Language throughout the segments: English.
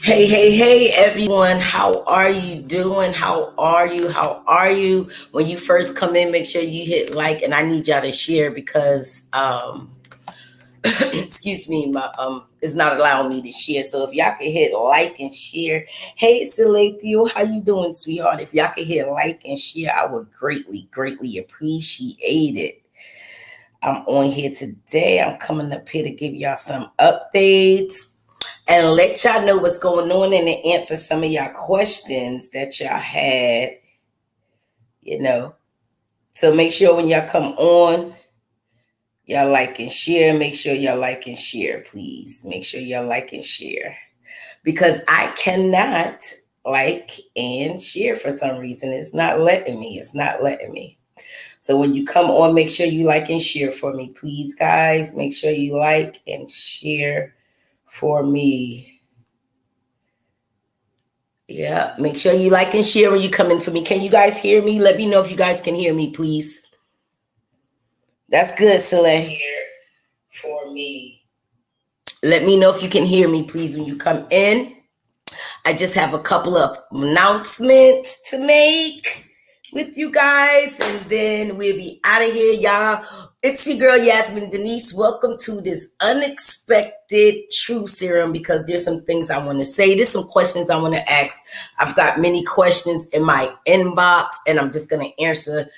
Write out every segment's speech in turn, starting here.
Hey, everyone. How are you doing? How are you? How are you? When you first come in, make sure you hit like, and I need y'all to share because, excuse me, my it's not allowing me to share. So if y'all can hit like and share. Hey, Salathiel, how you doing, sweetheart? If y'all can hit like and share, I would greatly appreciate it. I'm on here today. I'm coming up here to give y'all some updates and let y'all know what's going on and to answer some of y'all questions that y'all had, you know. So make sure when y'all come on, y'all like and share. Make sure y'all like and share, please. Make sure y'all like and share. Because I cannot like and share for some reason. It's not letting me. It's not letting me. So when you come on, make sure you like and share for me, please, guys. Make sure you like and share for me. Yeah, make sure you like and share when you come in for me. Can you guys hear me? Let me know if you guys can hear me, please. That's good, Soleil. Here for me. Let me know if you can hear me, please, when you come in. I just have a couple of announcements to make with you guys, and then we'll be out of here, y'all. It's your girl Yasmin Denise. Welcome to this unexpected Truth Serum, because there's some things I want to say. There's some questions I want to ask. I've got many questions in my inbox, and I'm just going to answer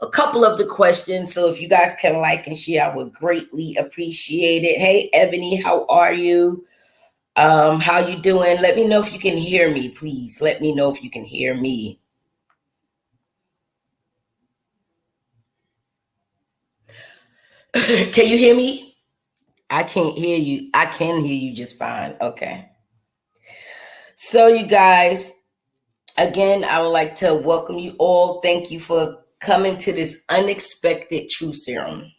a couple of the questions. So if you guys can like and share, I would greatly appreciate it. Hey, Ebony, how are you? How you doing? Let me know if you can hear me, please. Let me know if you can hear me. Can you hear me? I can't hear you. I can hear you just fine. Okay. So you guys, again, I would like to welcome you all. Thank you for coming to this unexpected Truth Serum.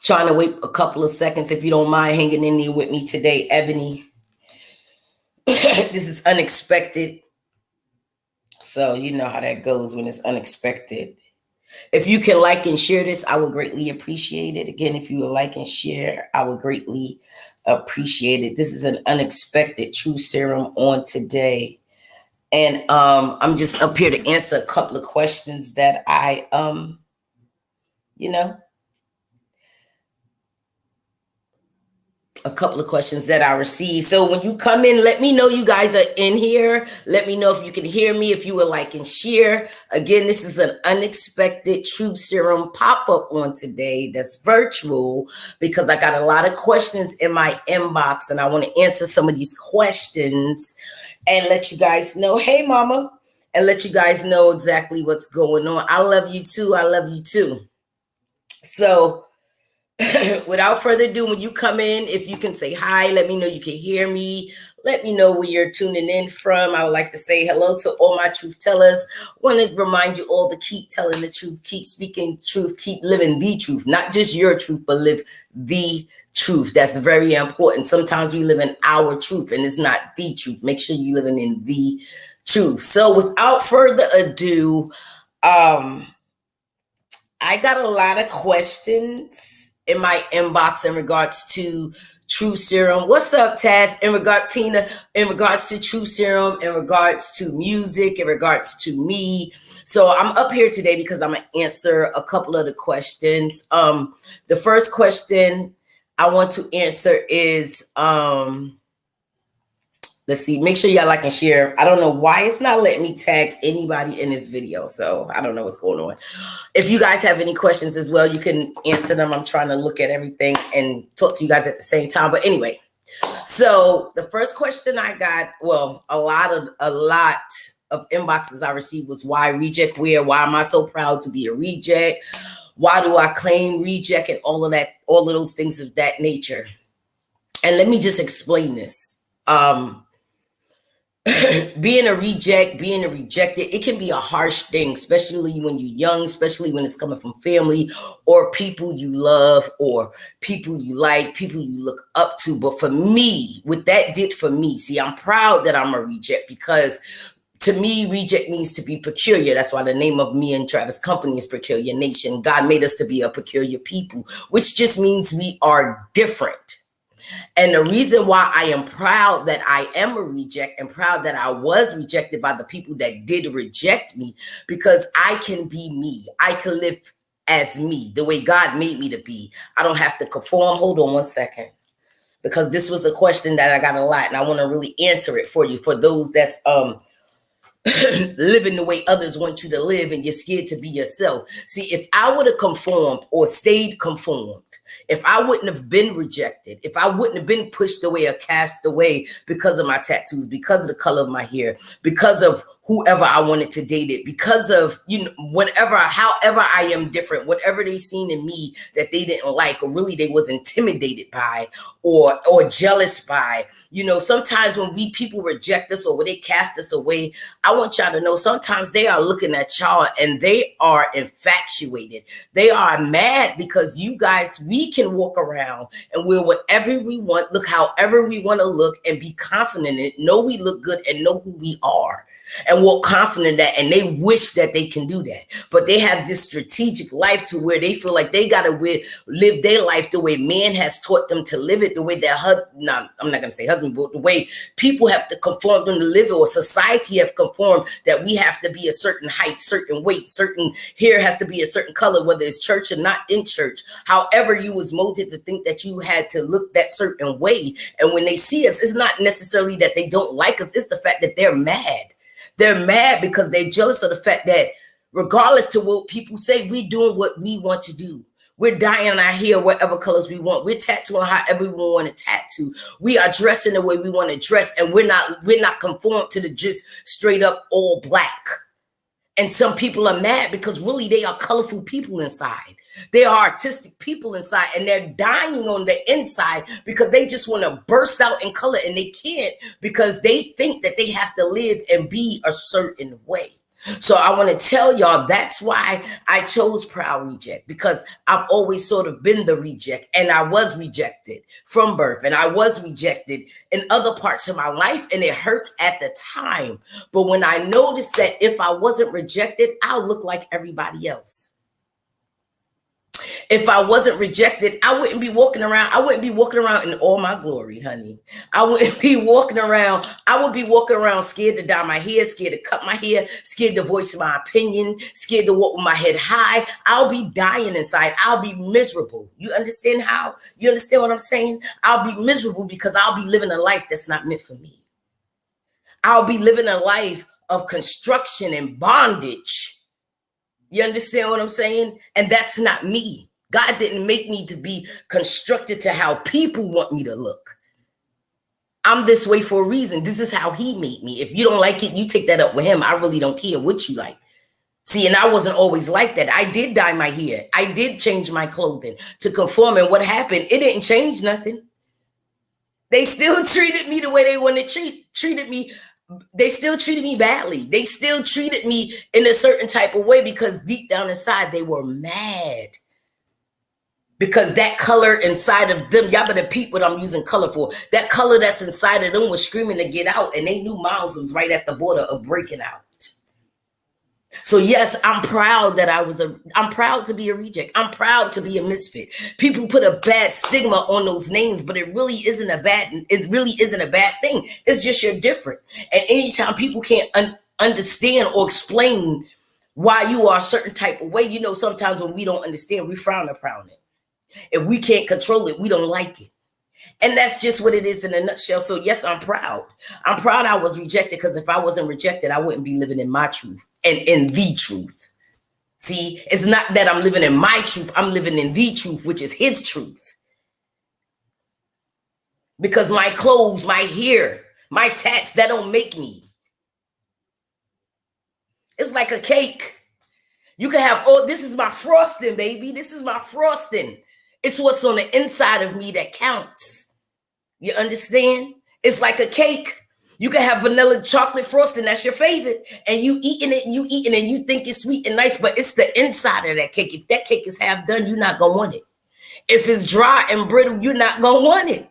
Trying to wait a couple of seconds if you don't mind hanging in there with me today, Ebony. This is unexpected. So you know how that goes when it's unexpected. If you can like and share this, I would greatly appreciate it. Again, if you would like and share, I would greatly appreciate it. This is an unexpected Truth Serum on today. And I'm just up here to answer a couple of questions that I, a couple of questions that I received. So when you come in, let me know you guys are in here. Let me know if you can hear me, if you would like and share. Again, this is an unexpected Truth Serum pop-up on today that's virtual, because I got a lot of questions in my inbox and I want to answer some of these questions and let you guys know, hey, mama, and let you guys know exactly what's going on. I love you too. I love you too. So without further ado, when you come in, if you can say hi, let me know you can hear me. Let me know where you're tuning in from. I would like to say hello to all my truth tellers. Want to remind you all to keep telling the truth, keep speaking truth, keep living the truth, not just your truth, but live the truth. That's very important. Sometimes we live in our truth and it's not the truth. Make sure you're living in the truth. So without further ado, I got a lot of questions in my inbox in regards to Truth Serum. What's up, Taz? Tina, in regards to Truth Serum, in regards to music, in regards to me. So I'm up here today because I'm gonna answer a couple of the questions. The first question I want to answer is let's see, make sure y'all like and share. I don't know why it's not letting me tag anybody in this video, so I don't know what's going on. If you guys have any questions as well, you can answer them. I'm trying to look at everything and talk to you guys at the same time. But anyway, so the first question I got, well, a lot of inboxes I received was, why reject wear? Why am I so proud to be a reject? Why do I claim reject, and all of that, all of those things of that nature? And let me just explain this. Being a reject, being a rejected, it can be a harsh thing, especially when you're young, especially when it's coming from family or people you love or people you like, people you look up to. But for me, what that did for me, see, I'm proud that I'm a reject, because to me, reject means to be peculiar. That's why the name of me and Travis' company is Peculiar Nation. God made us to be a peculiar people, which just means we are different. And the reason why I am proud that I am a reject and proud that I was rejected by the people that did reject me, because I can be me. I can live as me, the way God made me to be. I don't have to conform. Hold on one second, because this was a question that I got a lot, and I want to really answer it for you, for those that's living the way others want you to live and you're scared to be yourself. See, if I would have conformed or stayed conformed, if I wouldn't have been rejected, if I wouldn't have been pushed away or cast away because of my tattoos, because of the color of my hair, because of whoever I wanted to date it, because of, whatever, however I am different, whatever they seen in me that they didn't like, or really they was intimidated by or jealous by. Sometimes when people reject us or when they cast us away, I want y'all to know sometimes they are looking at y'all and they are infatuated. They are mad because you guys, we can walk around and wear whatever we want, look however we want to look, and be confident in it, know we look good and know who we are, and walk confident in that, and they wish that they can do that. But they have this strategic life to where they feel like they got to live their life the way man has taught them to live it, the way that I'm not going to say husband, but the way people have to conform them to live it, or society have conformed that we have to be a certain height, certain weight, certain hair has to be a certain color, whether it's church or not in church. However, you was molded to think that you had to look that certain way. And when they see us, it's not necessarily that they don't like us. It's the fact that they're mad. They're mad because they're jealous of the fact that regardless to what people say, we're doing what we want to do. We're dyeing our hair whatever colors we want. We're tattooing however we want to tattoo. We are dressing the way we want to dress, and we're not conformed to the just straight up all black. And some people are mad because really they are colorful people inside. They are artistic people inside, and they're dying on the inside because they just want to burst out in color, and they can't because they think that they have to live and be a certain way. So I want to tell y'all, that's why I chose Proud Reject, because I've always sort of been the reject, and I was rejected from birth, and I was rejected in other parts of my life, and it hurt at the time. But when I noticed that if I wasn't rejected, I'll look like everybody else. If I wasn't rejected, I wouldn't be walking around. I wouldn't be walking around in all my glory, honey. I wouldn't be walking around. I would be walking around scared to dye my hair, scared to cut my hair, scared to voice my opinion, scared to walk with my head high. I'll be dying inside. I'll be miserable. You understand what I'm saying? I'll be miserable because I'll be living a life that's not meant for me. I'll be living a life of construction and bondage. You understand what I'm saying? And that's not me. God didn't make me to be constructed to how people want me to look. I'm this way for a reason. This is how he made me. If you don't like it, you take that up with him. I really don't care what you like. See, and I wasn't always like that. I did dye my hair. I did change my clothing to conform. And what happened? It didn't change nothing. They still treated me the way they wanted treated me. They still treated me badly. They still treated me in a certain type of way because deep down inside, they were mad. Because that color inside of them, y'all better peep what I'm using color for. That color that's inside of them was screaming to get out, and they knew Miles was right at the border of breaking out. So yes, I'm proud that I'm proud to be a reject. I'm proud to be a misfit. People put a bad stigma on those names, but it really isn't a bad thing. It's just you're different. And anytime people can't understand or explain why you are a certain type of way, sometimes when we don't understand, we frown upon it. If we can't control it, we don't like it. And that's just what it is in a nutshell. So yes, I'm proud. I'm proud I was rejected, because if I wasn't rejected, I wouldn't be living in my truth and in the truth. See, it's not that I'm living in my truth. I'm living in the truth, which is his truth. Because my clothes, my hair, my tats, that don't make me. It's like a cake. You can have, this is my frosting, baby. This is my frosting. It's what's on the inside of me that counts. You understand? It's like a cake. You can have vanilla chocolate frosting, that's your favorite, and you eating it, and you think it's sweet and nice, but it's the inside of that cake. If that cake is half done, you're not gonna want it. If it's dry and brittle, you're not gonna want it.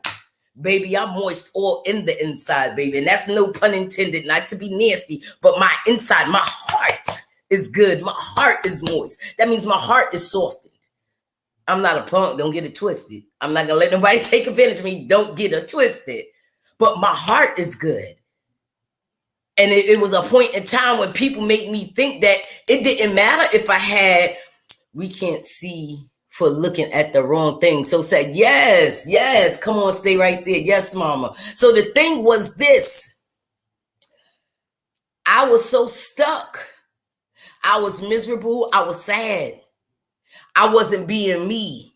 Baby, I'm moist all in the inside, baby, and that's no pun intended, not to be nasty, but my inside, my heart is good. My heart is moist. That means my heart is softened. I'm not a punk. Don't get it twisted. I'm not going to let nobody take advantage of me. Don't get it twisted. But my heart is good. And it was a point in time when people made me think that it didn't matter if I had, we can't see for looking at the wrong thing. So said, yes, yes, come on, stay right there. Yes, mama. So the thing was this. I was so stuck. I was miserable. I was sad. I wasn't being me.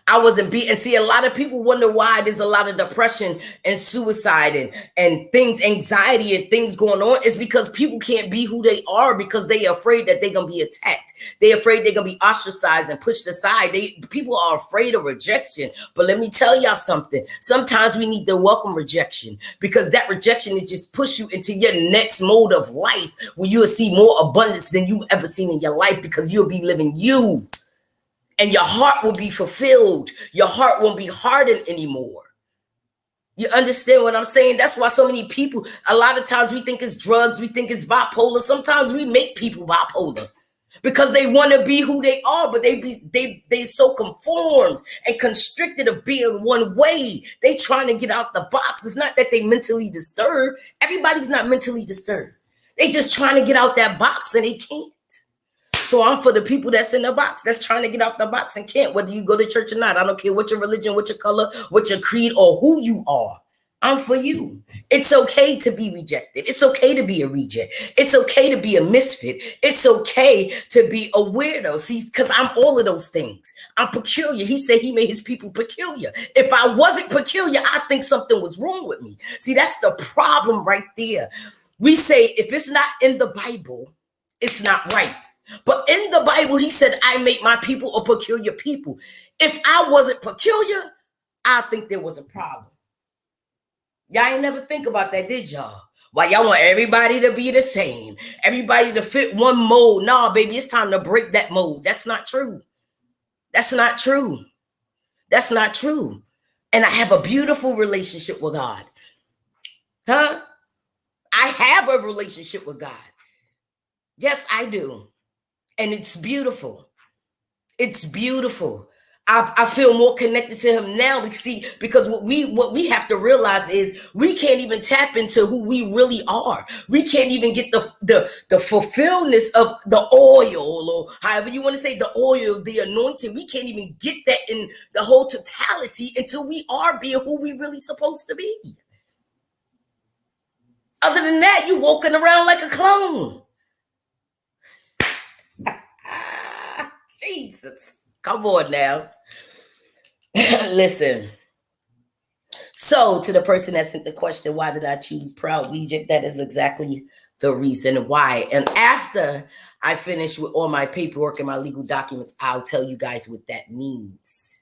I wasn't being, and see, a lot of people wonder why there's a lot of depression and suicide and things, anxiety and things going on. Is because people can't be who they are because they're afraid that they're going to be attacked. They're afraid they're going to be ostracized and pushed aside. People are afraid of rejection. But let me tell y'all something. Sometimes we need to welcome rejection because that rejection is just push you into your next mode of life where you will see more abundance than you've ever seen in your life because you'll be living you. And your heart will be fulfilled. Your heart won't be hardened anymore. You understand what I'm saying? That's why so many people, a lot of times we think it's drugs, we think it's bipolar. Sometimes we make people bipolar because they want to be who they are, but they so conformed and constricted of being one way. They trying to get out the box. It's not that they mentally disturbed. Everybody's not mentally disturbed. They just trying to get out that box and they can't. So I'm for the people that's in the box, that's trying to get out the box and can't, whether you go to church or not. I don't care what your religion, what your color, what your creed, or who you are. I'm for you. It's okay to be rejected. It's okay to be a reject. It's okay to be a misfit. It's okay to be a weirdo. See, because I'm all of those things. I'm peculiar. He said he made his people peculiar. If I wasn't peculiar, I think something was wrong with me. See, that's the problem right there. We say if it's not in the Bible, it's not right. But in the Bible, he said, I make my people a peculiar people. If I wasn't peculiar, I think there was a problem. Y'all ain't never think about that, did y'all? Why y'all want everybody to be the same? Everybody to fit one mold. Nah, baby, it's time to break that mold. That's not true. That's not true. That's not true. And I have a beautiful relationship with God. Huh? I have a relationship with God. Yes, I do. And it's beautiful. It's beautiful. I feel more connected to him now. Because what we have to realize is we can't even tap into who we really are. We can't even get the fulfillment of the oil, or however you want to say, the oil, the anointing. We can't even get that in the whole totality until we are being who we really supposed to be. Other than that, you walking around like a clone. Jesus. Come on now. Listen. So to the person that sent the question, why did I choose Proud Reject? That is exactly the reason why. And after I finish with all my paperwork and my legal documents, I'll tell you guys what that means.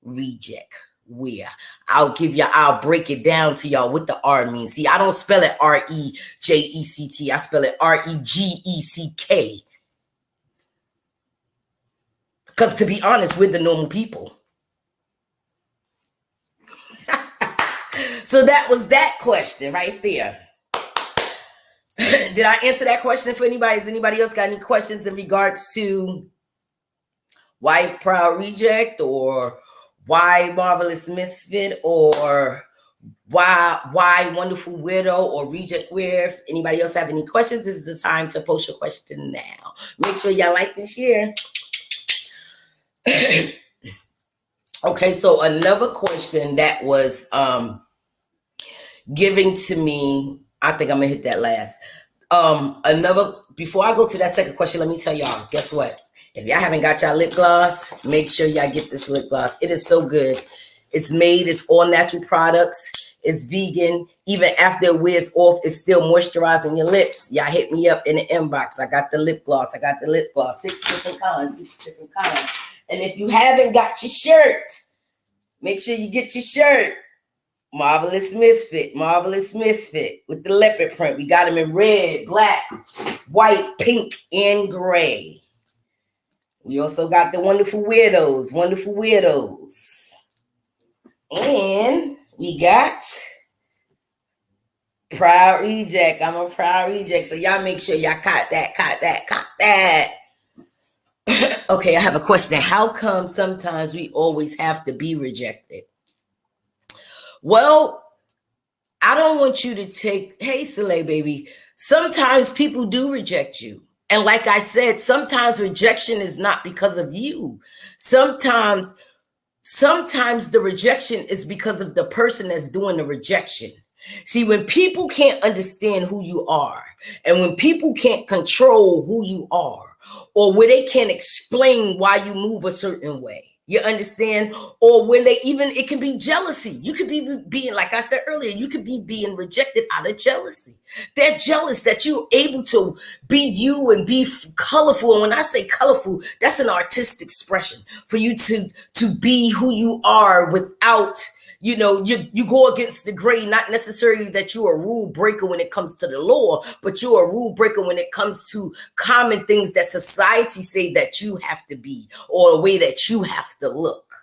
Reject. Where I'll break it down to y'all what the R means. See, I don't spell it R-E-J-E-C-T. I spell it R-E-G-E-C-K. Because to be honest, we're the normal people. So that was that question right there. Did I answer that question for anybody? Has anybody else got any questions in regards to why Proud Reject, or why Marvelous Misfit, or why Wonderful Widow, or Reject Weird? If anybody else have any questions, this is the time to post your question now. Make sure y'all like and share. Okay, so another question that was given to me, I think I'm gonna hit that last. Before I go to that second question, let me tell y'all, guess what? If y'all haven't got y'all lip gloss, make sure y'all get this lip gloss. It is so good. It's all natural products. It's vegan. Even after it wears off, it's still moisturizing your lips. Y'all hit me up in the inbox. I got the lip gloss. 6 different colors. And if you haven't got your shirt, make sure you get your shirt. Marvelous Misfit with the leopard print. We got them in red, black, white, pink, and gray. We also got the Wonderful Weirdos. And we got Proud Reject. I'm a Proud Reject. So y'all make sure y'all caught that. Okay, I have a question. How come sometimes we always have to be rejected? Well, I don't want you to take, hey, Soleil, baby. Sometimes people do reject you. And like I said, sometimes rejection is not because of you. Sometimes, sometimes the rejection is because of the person that's doing the rejection. See, when people can't understand who you are, and when people can't control who you are, or where they can't explain why you move a certain way, you understand? Or when they even, it can be jealousy. You could be being, like I said earlier, you could be being rejected out of jealousy. They're jealous that you're able to be you and be colorful. And when I say colorful, that's an artistic expression for you to be who you are without, you know, you go against the grain, not necessarily that you're a rule breaker when it comes to the law, but you're a rule breaker when it comes to common things that society say that you have to be, or a way that you have to look.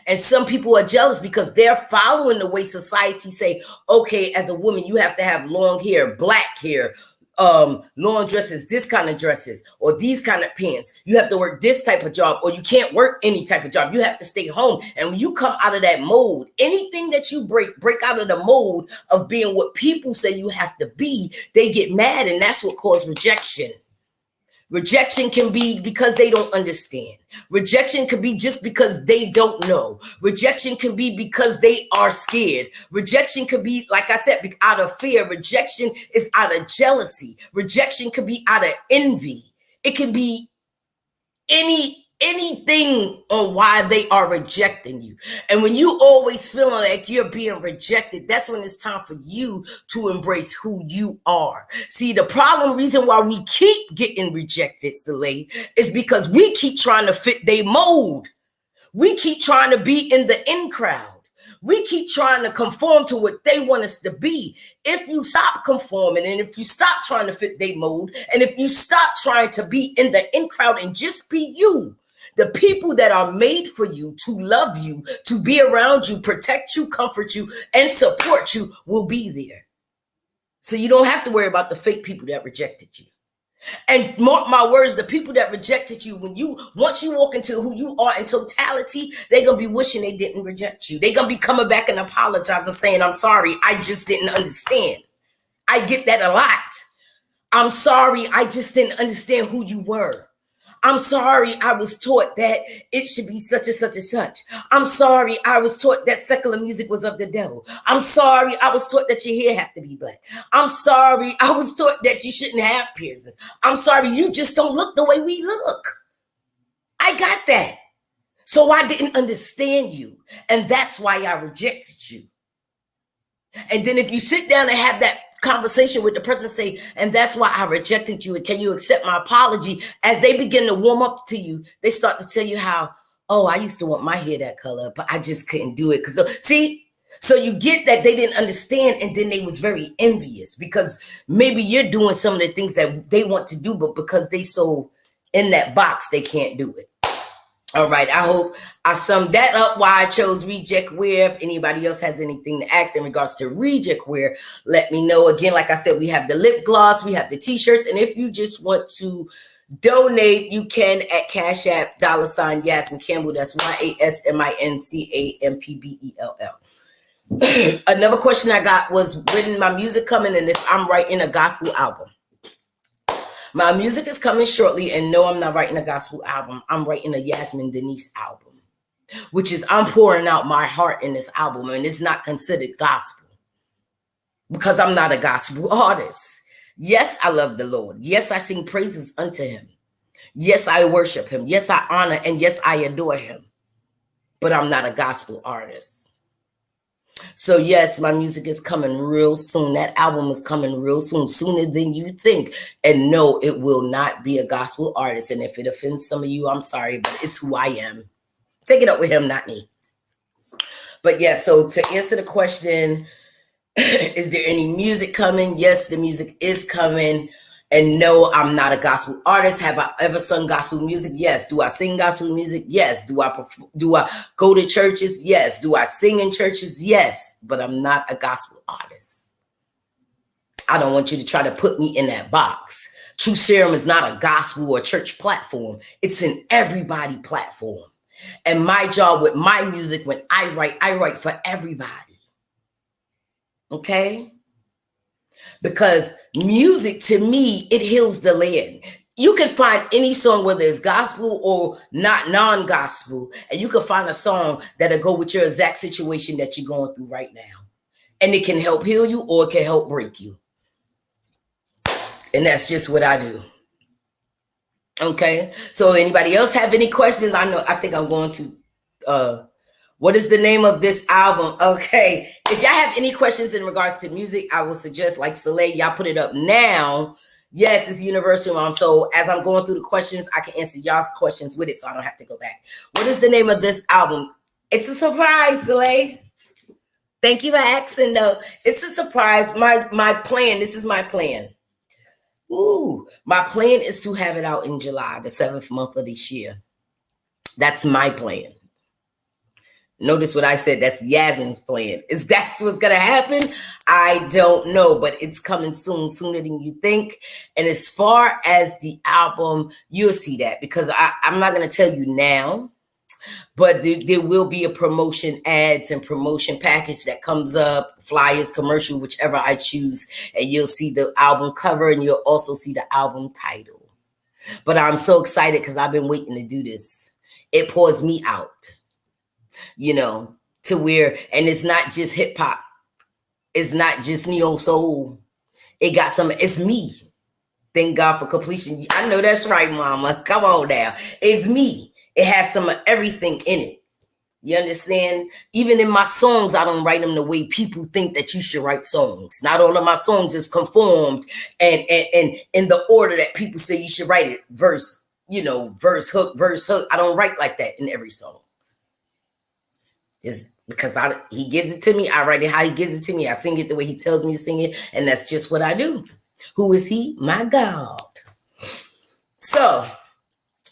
And some people are jealous because they're following the way society say, okay, as a woman, you have to have long hair, black hair, long dresses, this kind of dresses, or these kind of pants. You have to work this type of job, or you can't work any type of job. You have to stay home. And when you come out of that mold, anything that you break out of the mold of being what people say you have to be, they get mad. And that's what caused rejection. Rejection can be because they don't understand. Rejection could be just because they don't know. Rejection can be because they are scared. Rejection could be, like I said, out of fear. Rejection is out of jealousy. Rejection could be out of envy. It can be anything on why they are rejecting you. And when you always feeling like you're being rejected, that's when it's time for you to embrace who you are. See, the reason why we keep getting rejected, Soleil, is because we keep trying to fit their mold. We keep trying to be in the in crowd. We keep trying to conform to what they want us to be. If you stop conforming, and if you stop trying to fit their mold, and if you stop trying to be in the in crowd and just be you, the people that are made for you, to love you, to be around you, protect you, comfort you, and support you will be there. So you don't have to worry about the fake people that rejected you. And mark my words, the people that rejected you, once you walk into who you are in totality, they're gonna be wishing they didn't reject you. They're gonna be coming back and apologizing, saying, I'm sorry, I just didn't understand. I get that a lot. I'm sorry, I just didn't understand who you were. I'm sorry, I was taught that it should be such and such and such. I'm sorry, I was taught that secular music was of the devil. I'm sorry, I was taught that your hair have to be black. I'm sorry, I was taught that you shouldn't have piercings. I'm sorry, you just don't look the way we look. I got that. So I didn't understand you. And that's why I rejected you. And then if you sit down and have that conversation with the person, say, and that's why I rejected you, and can you accept my apology? As they begin to warm up to you, they start to tell you how, oh, I used to want my hair that color, but I just couldn't do it. So you get that they didn't understand, and then they was very envious because maybe you're doing some of the things that they want to do, but because they so in that box, they can't do it. All right, I hope I summed that up why I chose reject wear. If anybody else has anything to ask in regards to reject wear, let me know. Again, like I said, we have the lip gloss, we have the t-shirts, and if you just want to donate, you can at Cash App, $ Yasmin Campbell. That's YASMINCAMPBELL. Another question I got was when my music coming, and if I'm writing a gospel album. My music is coming shortly, and no, I'm not writing a gospel album. I'm writing a Yasmin Denise album, which is I'm pouring out my heart in this album, and it's not considered gospel because I'm not a gospel artist. Yes, I love the Lord. Yes, I sing praises unto him. Yes, I worship him. Yes, I honor, and yes, I adore him. But I'm not a gospel artist. So yes, my music is coming real soon. That album is coming real soon, sooner than you think. And no, it will not be a gospel artist. And if it offends some of you, I'm sorry, but it's who I am. Take it up with him, not me. But yeah, so to answer the question, is there any music coming? Yes, the music is coming. And no, I'm not a gospel artist. Have I ever sung gospel music? Yes. Do I sing gospel music? Yes. Do I go to churches? Yes. Do I sing in churches? Yes. But I'm not a gospel artist. I don't want you to try to put me in that box TruthSerum is not a gospel or church platform. It's an everybody platform. And my job with my music, when I write for everybody. Okay? Because music, to me, it heals the land. You can find any song, whether it's gospel or not non-gospel, and you can find a song that'll go with your exact situation that you're going through right now. And it can help heal you or it can help break you. And that's just what I do. Okay. So anybody else have any questions? I think I'm going to what is the name of this album? Okay. If y'all have any questions in regards to music, I will suggest, like Soleil, y'all put it up now. Yes, it's Universal Mom. So as I'm going through the questions, I can answer y'all's questions with it so I don't have to go back. What is the name of this album? It's a surprise, Soleil. Thank you for asking, though. It's a surprise. My plan, this is my plan. Ooh, my plan is to have it out in July, the 7th month of this year. That's my plan. Notice what I said. That's Yasmin's plan. Is that what's going to happen? I don't know, but it's coming soon, sooner than you think. And as far as the album, you'll see that, because I'm not going to tell you now, but there will be a promotion ads and promotion package that comes up, flyers, commercial, whichever I choose. And you'll see the album cover and you'll also see the album title. But I'm so excited because I've been waiting to do this. It pours me out. You know, to where, and it's not just hip hop. It's not just neo soul. It got some, it's me. Thank God for completion. I know that's right, mama. Come on now. It's me. It has some of everything in it. You understand? Even in my songs, I don't write them the way people think that you should write songs. Not all of my songs is conformed and in the order that people say you should write it. Verse, verse, hook. I don't write like that in every song. Is because he gives it to me. I write it how he gives it to me. I sing it the way he tells me to sing it. And that's just what I do. Who is he? My God. So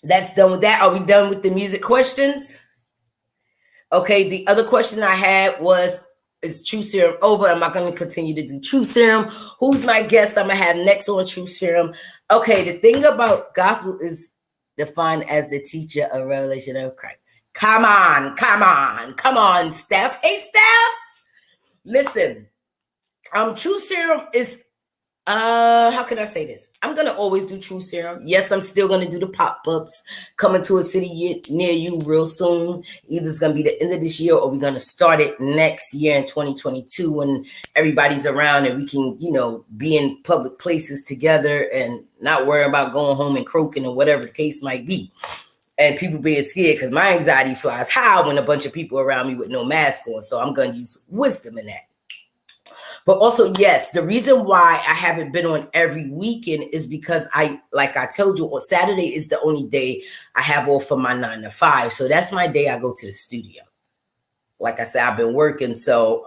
that's done with that. Are we done with the music questions? Okay. The other question I had was, is TruthSerum over? Am I going to continue to do TruthSerum? Who's my guest I'm going to have next on TruthSerum? Okay. The thing about gospel is defined as the teacher of revelation of Christ. Come on, Steph. Hey, Steph. Listen, TruthSerum is, how can I say this? I'm going to always do TruthSerum. Yes, I'm still going to do the pop-ups coming to a city near you real soon. Either it's going to be the end of this year or we're going to start it next year in 2022 when everybody's around and we can, be in public places together and not worry about going home and croaking or whatever the case might be. And people being scared, because my anxiety flies high when a bunch of people around me with no mask on. So I'm going to use wisdom in that. But also, yes, the reason why I haven't been on every weekend is because like I told you, on Saturday is the only day I have off for my 9 to 5. So that's my day I go to the studio. Like I said, I've been working. So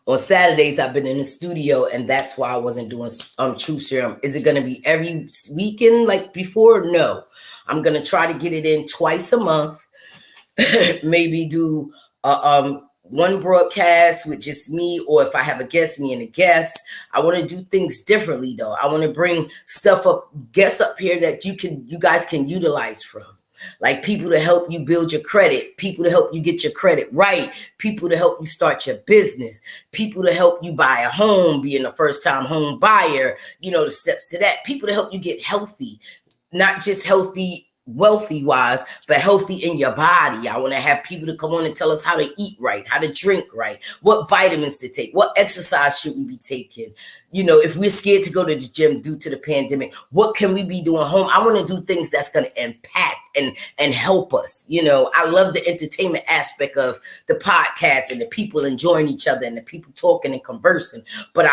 on Saturdays, I've been in the studio, and that's why I wasn't doing TruthSerum. Is it going to be every weekend like before? No. I'm going to try to get it in twice a month. Maybe do one broadcast with just me, or if I have a guest, me and a guest. I want to do things differently, though. I want to bring guests up here that you guys can utilize from. Like people to help you build your credit, people to help you get your credit right, people to help you start your business, people to help you buy a home, being a first-time home buyer, the steps to that, people to help you get healthy, not just healthy wealthy wise, but healthy in your body. I want to have people to come on and tell us how to eat right, how to drink right, what vitamins to take, what exercise should we be taking. If we're scared to go to the gym due to the pandemic, what can we be doing home? I want to do things that's going to impact and help us. I love the entertainment aspect of the podcast and the people enjoying each other and the people talking and conversing. But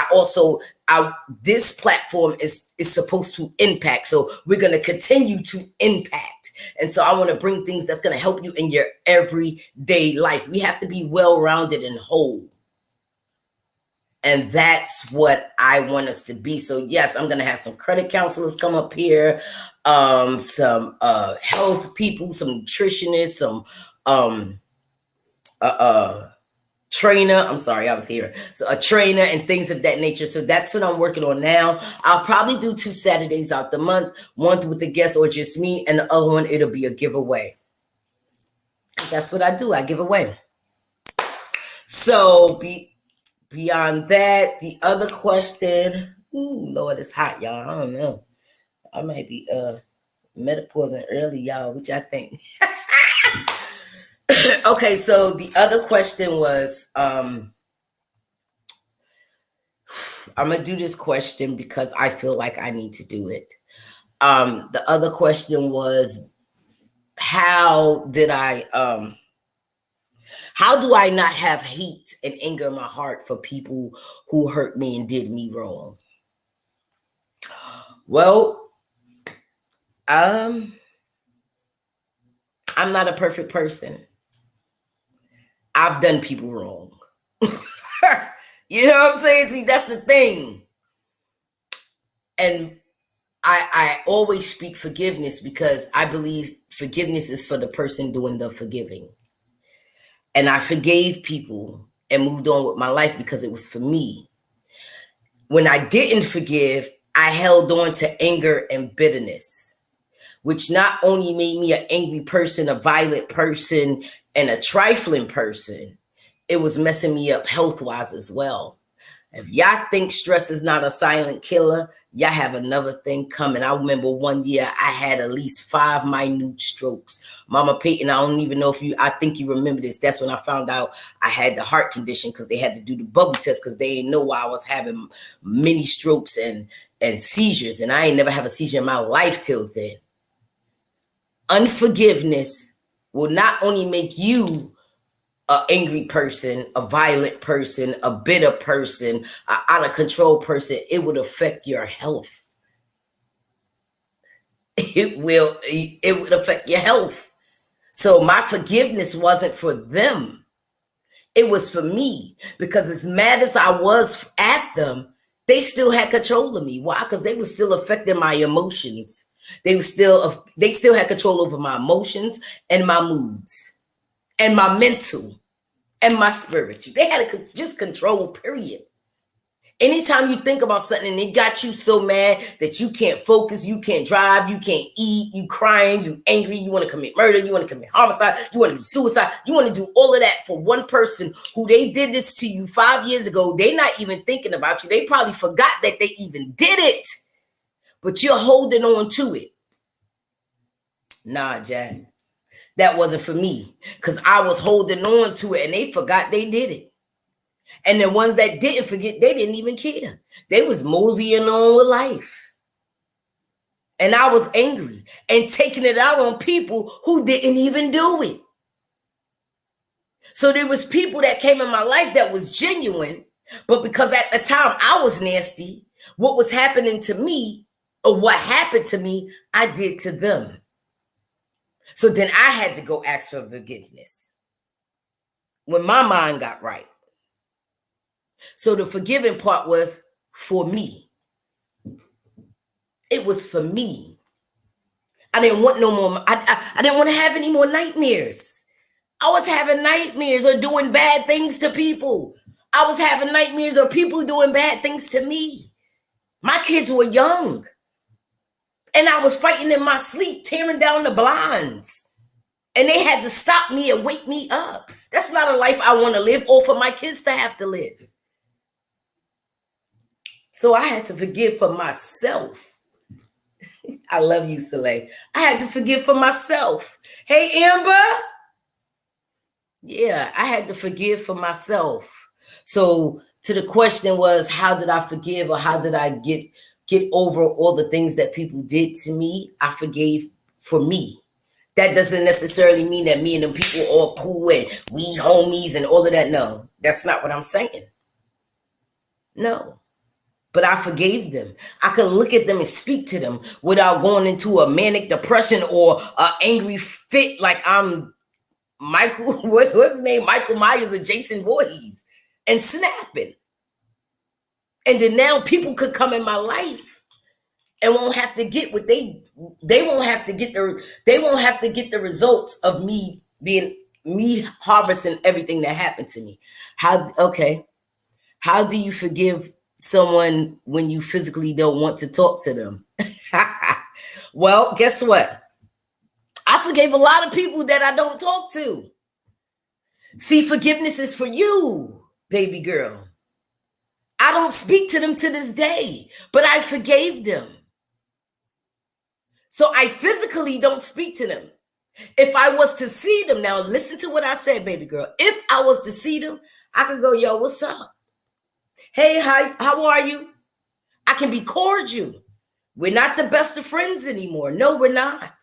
this platform is supposed to impact. So we're going to continue to impact. And so I want to bring things that's going to help you in your everyday life. We have to be well-rounded and whole. And that's what I want us to be. So yes, I'm going to have some credit counselors come up here, some health people, some nutritionists, some trainer. I'm sorry, I was here. So a trainer and things of that nature. So that's what I'm working on now. I'll probably do 2 Saturdays out the month, one with a guest or just me, and the other one, it'll be a giveaway. That's what I do. I give away. So beyond that, the other question, ooh, Lord, it's hot, y'all. I don't know. I might be metapausing early, y'all, which I think. Okay, so the other question was, I'm gonna do this question because I feel like I need to do it. The other question was, how do I not have hate and anger in my heart for people who hurt me and did me wrong? Well, I'm not a perfect person. I've done people wrong. You know what I'm saying? See, that's the thing. And I always speak forgiveness because I believe forgiveness is for the person doing the forgiving. And I forgave people and moved on with my life because it was for me. When I didn't forgive, I held on to anger and bitterness, which not only made me an angry person, a violent person, and a trifling person, it was messing me up health-wise as well. If y'all think stress is not a silent killer, y'all have another thing coming. I remember one year I had at least 5 minute strokes. Mama Peyton, I don't even know if I think you remember this. That's when I found out I had the heart condition because they had to do the bubble test because they didn't know why I was having many strokes and seizures. And I ain't never have a seizure in my life till then. Unforgiveness will not only make you an angry person, a violent person, a bitter person, an out of control person, it would affect your health. It would affect your health. So my forgiveness wasn't for them. It was for me, because as mad as I was at them, they still had control of me. Why? Because they were still affecting my emotions. They still had control over my emotions and my moods and my mental and my spiritual. They had to just control, period. Anytime you think about something and it got you so mad that you can't focus, you can't drive, you can't eat, you crying, you angry, you want to commit murder, you want to commit homicide, you want to be suicide, you want to do all of that for one person who they did this to you 5 years ago. They're not even thinking about you. They probably forgot that they even did it, but you're holding on to it. Nah, Jack. That wasn't for me, because I was holding on to it and they forgot they did it. And the ones that didn't forget, they didn't even care. They was moseying on with life. And I was angry and taking it out on people who didn't even do it. So there was people that came in my life that was genuine, but because at the time I was nasty, what was happening to me, or what happened to me, I did to them. So then I had to go ask for forgiveness when my mind got right. So the forgiving part was for me. It was for me. I didn't want no more. I didn't want to have any more nightmares. I was having nightmares of doing bad things to people. I was having nightmares of people doing bad things to me. My kids were young. And I was fighting in my sleep, tearing down the blinds. And they had to stop me and wake me up. That's not a life I want to live, or for my kids to have to live. So I had to forgive for myself. I love you, Soleil. I had to forgive for myself. Hey, Amber. Yeah, I had to forgive for myself. So to the question was, how did I forgive, or how did I get over all the things that people did to me? I forgave for me. That doesn't necessarily mean that me and them people are all cool and we homies and all of that. No, that's not what I'm saying. No. But I forgave them. I could look at them and speak to them without going into a manic depression or an angry fit like I'm Michael, what's his name? Michael Myers or Jason Voorhees, and snapping. And then now people could come in my life and won't have to get what they won't have to get the results of me being me harvesting everything that happened to me. How do you forgive someone when you physically don't want to talk to them? Well, guess what? I forgave a lot of people that I don't talk to. See, forgiveness is for you, baby girl. I don't speak to them to this day, but I forgave them. So I physically don't speak to them. If I was to see them, now listen to what I said, baby girl. If I was to see them, I could go, yo, what's up? Hey, how are you? I can be cordial. We're not the best of friends anymore. No, we're not.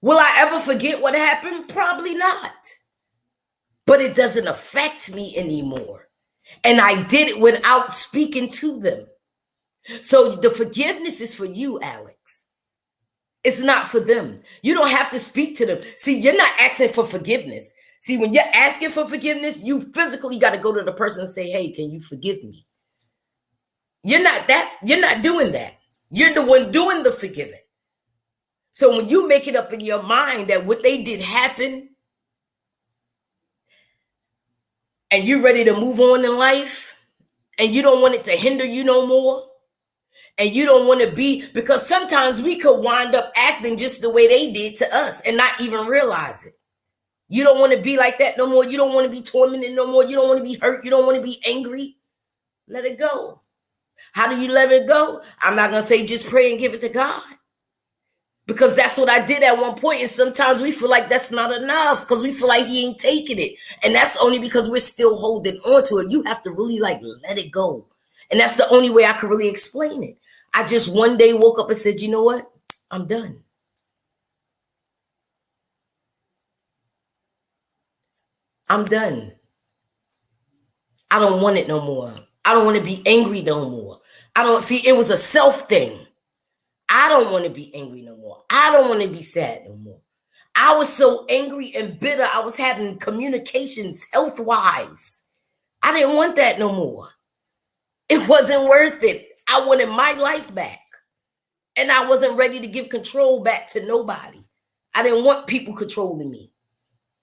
Will I ever forget what happened? Probably not. But it doesn't affect me anymore. And I did it without speaking to them. So the forgiveness is for you, Alex. It's not for them. You don't have to speak to them. See, you're not asking for forgiveness. See, when you're asking for forgiveness, you physically got to go to the person and say, hey, can you forgive me? You're not doing that. You're the one doing the forgiving. So when you make it up in your mind that what they did happened and you're ready to move on in life and you don't want it to hinder you no more, and you don't want to be, because sometimes we could wind up acting just the way they did to us and not even realize it. You don't want to be like that no more. You don't want to be tormented no more. You don't want to be hurt. You don't want to be angry. Let it go. How do you let it go? I'm not going to say just pray and give it to God, because that's what I did at one point. And sometimes we feel like that's not enough because we feel like he ain't taking it. And that's only because we're still holding on to it. You have to really let it go. And that's the only way I could really explain it. I just one day woke up and said, you know what? I'm done. I'm done. I don't want it no more. I don't want to be angry no more. It was a self thing. I don't want to be angry no more. I don't want to be sad no more. I was so angry and bitter. I was having communications health-wise. I didn't want that no more. It wasn't worth it. I wanted my life back. And I wasn't ready to give control back to nobody. I didn't want people controlling me.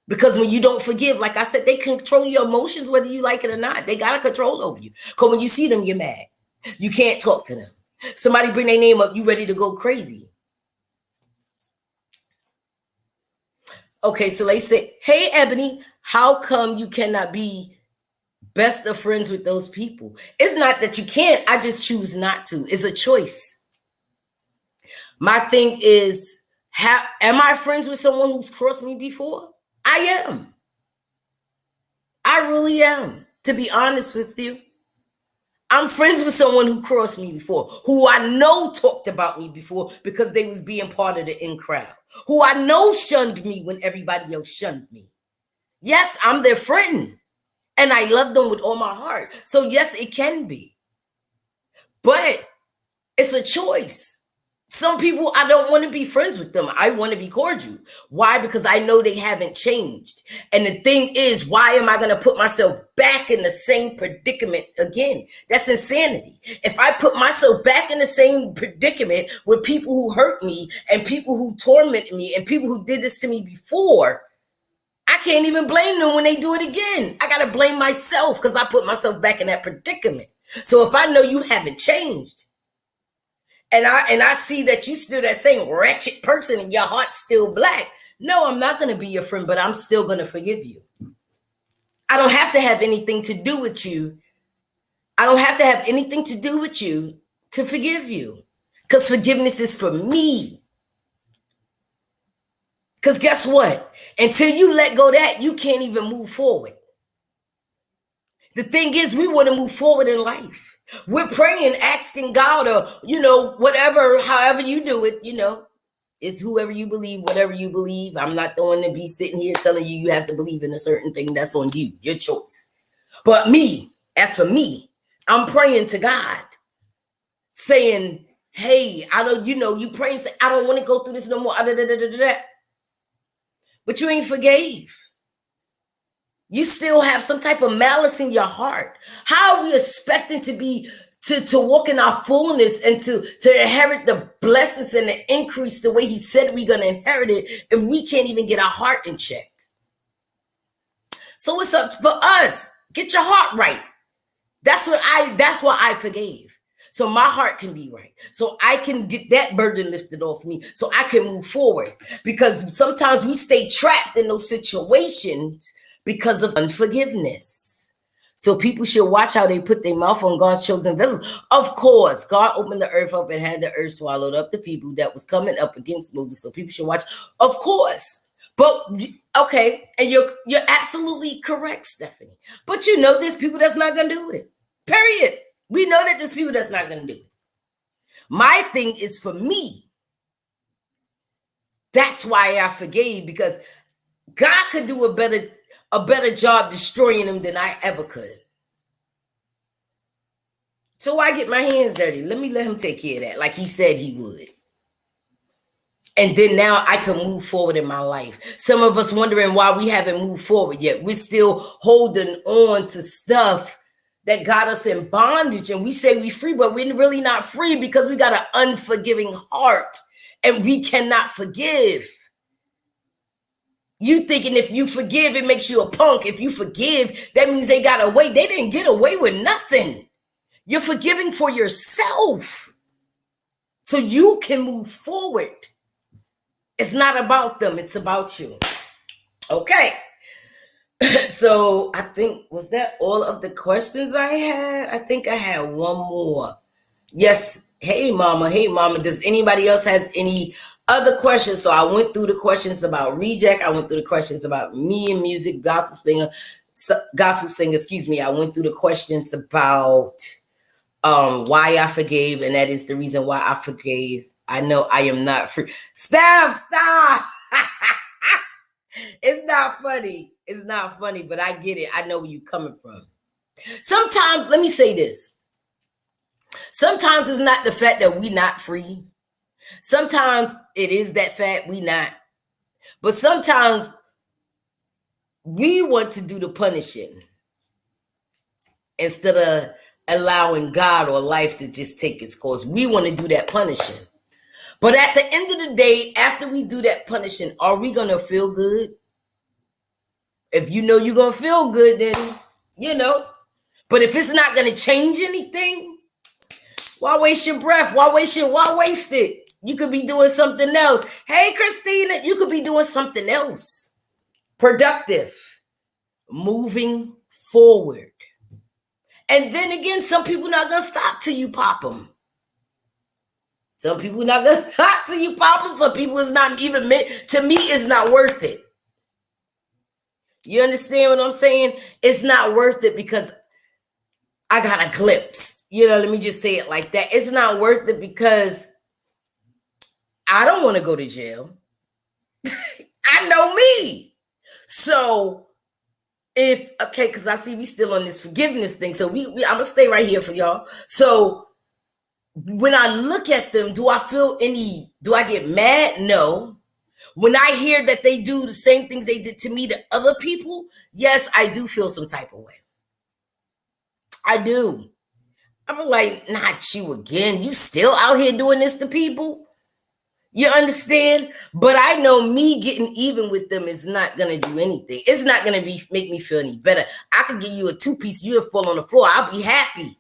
Because when you don't forgive, like I said, they control your emotions, whether you like it or not. They got a control over you. Because when you see them, you're mad. You can't talk to them. Somebody bring their name up, you ready to go crazy. Okay, so they say, hey, Ebony, how come you cannot be best of friends with those people? It's not that you can't. I just choose not to. It's a choice. My thing is, am I friends with someone who's crossed me before? I am. I really am, to be honest with you. I'm friends with someone who crossed me before, who I know talked about me before because they was being part of the in crowd, who I know shunned me when everybody else shunned me. Yes, I'm their friend, and I love them with all my heart. So yes, it can be. But it's a choice. Some people, I don't want to be friends with them. I want to be cordial. Why? Because I know they haven't changed. And the thing is, why am I going to put myself back in the same predicament again? That's insanity. If I put myself back in the same predicament with people who hurt me and people who torment me and people who did this to me before, I can't even blame them when they do it again. I got to blame myself because I put myself back in that predicament. So if I know you haven't changed, and I see that you still that same wretched person and your heart's still black, no, I'm not going to be your friend, but I'm still going to forgive you. I don't have to have anything to do with you. I don't have to have anything to do with you to forgive you, because forgiveness is for me. Because guess what? Until you let go of that, you can't even move forward. The thing is, we want to move forward in life. We're praying, asking God, or, whatever, however you do it, it's whoever you believe, whatever you believe. I'm not the one to be sitting here telling you have to believe in a certain thing. That's on you, your choice. But me, as for me, I'm praying to God, saying, hey, I don't, you pray and say, I don't want to go through this no more. But you ain't forgave. You still have some type of malice in your heart. How are we expecting to walk in our fullness and to inherit the blessings and the increase the way he said we're going to inherit it if we can't even get our heart in check? So it's up for us. Get your heart right. That's why I forgave. So my heart can be right. So I can get that burden lifted off me. So I can move forward. Because sometimes we stay trapped in those situations because of unforgiveness. So people should watch how they put their mouth on God's chosen vessels. Of course, God opened the earth up and had the earth swallowed up the people that was coming up against Moses. So people should watch. Of course. But okay, and you're absolutely correct, Stephanie. But you know there's people that's not gonna do it. Period. We know that there's people that's not gonna do it. My thing is for me. That's why I forgave, because God could do a better job destroying them than I ever could. So why get my hands dirty? Let him take care of that, like he said he would. And then now I can move forward in my life. Some of us wondering why we haven't moved forward yet. We're still holding on to stuff that got us in bondage. And we say we're free, but we're really not free because we got an unforgiving heart and we cannot forgive. You thinking if you forgive, it makes you a punk. If you forgive, that means they got away. They didn't get away with nothing. You're forgiving for yourself so you can move forward. It's not about them. It's about you. Okay. So I think, was that all of the questions I had? I think I had one more. Yes. Hey, mama. Hey, mama. Does anybody else has any other questions? So I went through the questions about reject. I went through the questions about me and music, gospel singer. Excuse me. I went through the questions about why I forgave, and that is the reason why I forgave. I know I am not free. Stop. It's not funny. It's not funny, but I get it. I know where you're coming from. Sometimes, let me say this. Sometimes it's not the fact that we not free. Sometimes it is that fact we not. But sometimes we want to do the punishing instead of allowing God or life to just take its course. We want to do that punishing. But at the end of the day, after we do that punishing, are we going to feel good? If you know you're going to feel good, then, you know. But if it's not going to change anything, why waste your breath? Why waste it? You could be doing something else. Hey, Christina, you could be doing something else. Productive. Moving forward. And then again, some people not going to stop till you pop them. Some people not going to stop till you pop them. Some people is not even meant, to me, it's not worth it. You understand what I'm saying? It's not worth it because I got a glimpse. You know, let me just say it like that. It's not worth it because I don't want to go to jail. I know me. So because I see we still on this forgiveness thing. So I'm going to stay right here for y'all. So when I look at them, do I get mad? No. When I hear that they do the same things they did to me to other people, yes, I do feel some type of way. I do. I'm like, not you again. You still out here doing this to people? You understand? But I know me getting even with them is not going to do anything. It's not going to make me feel any better. I could give you a 2-piece, you'll fall on the floor. I'll be happy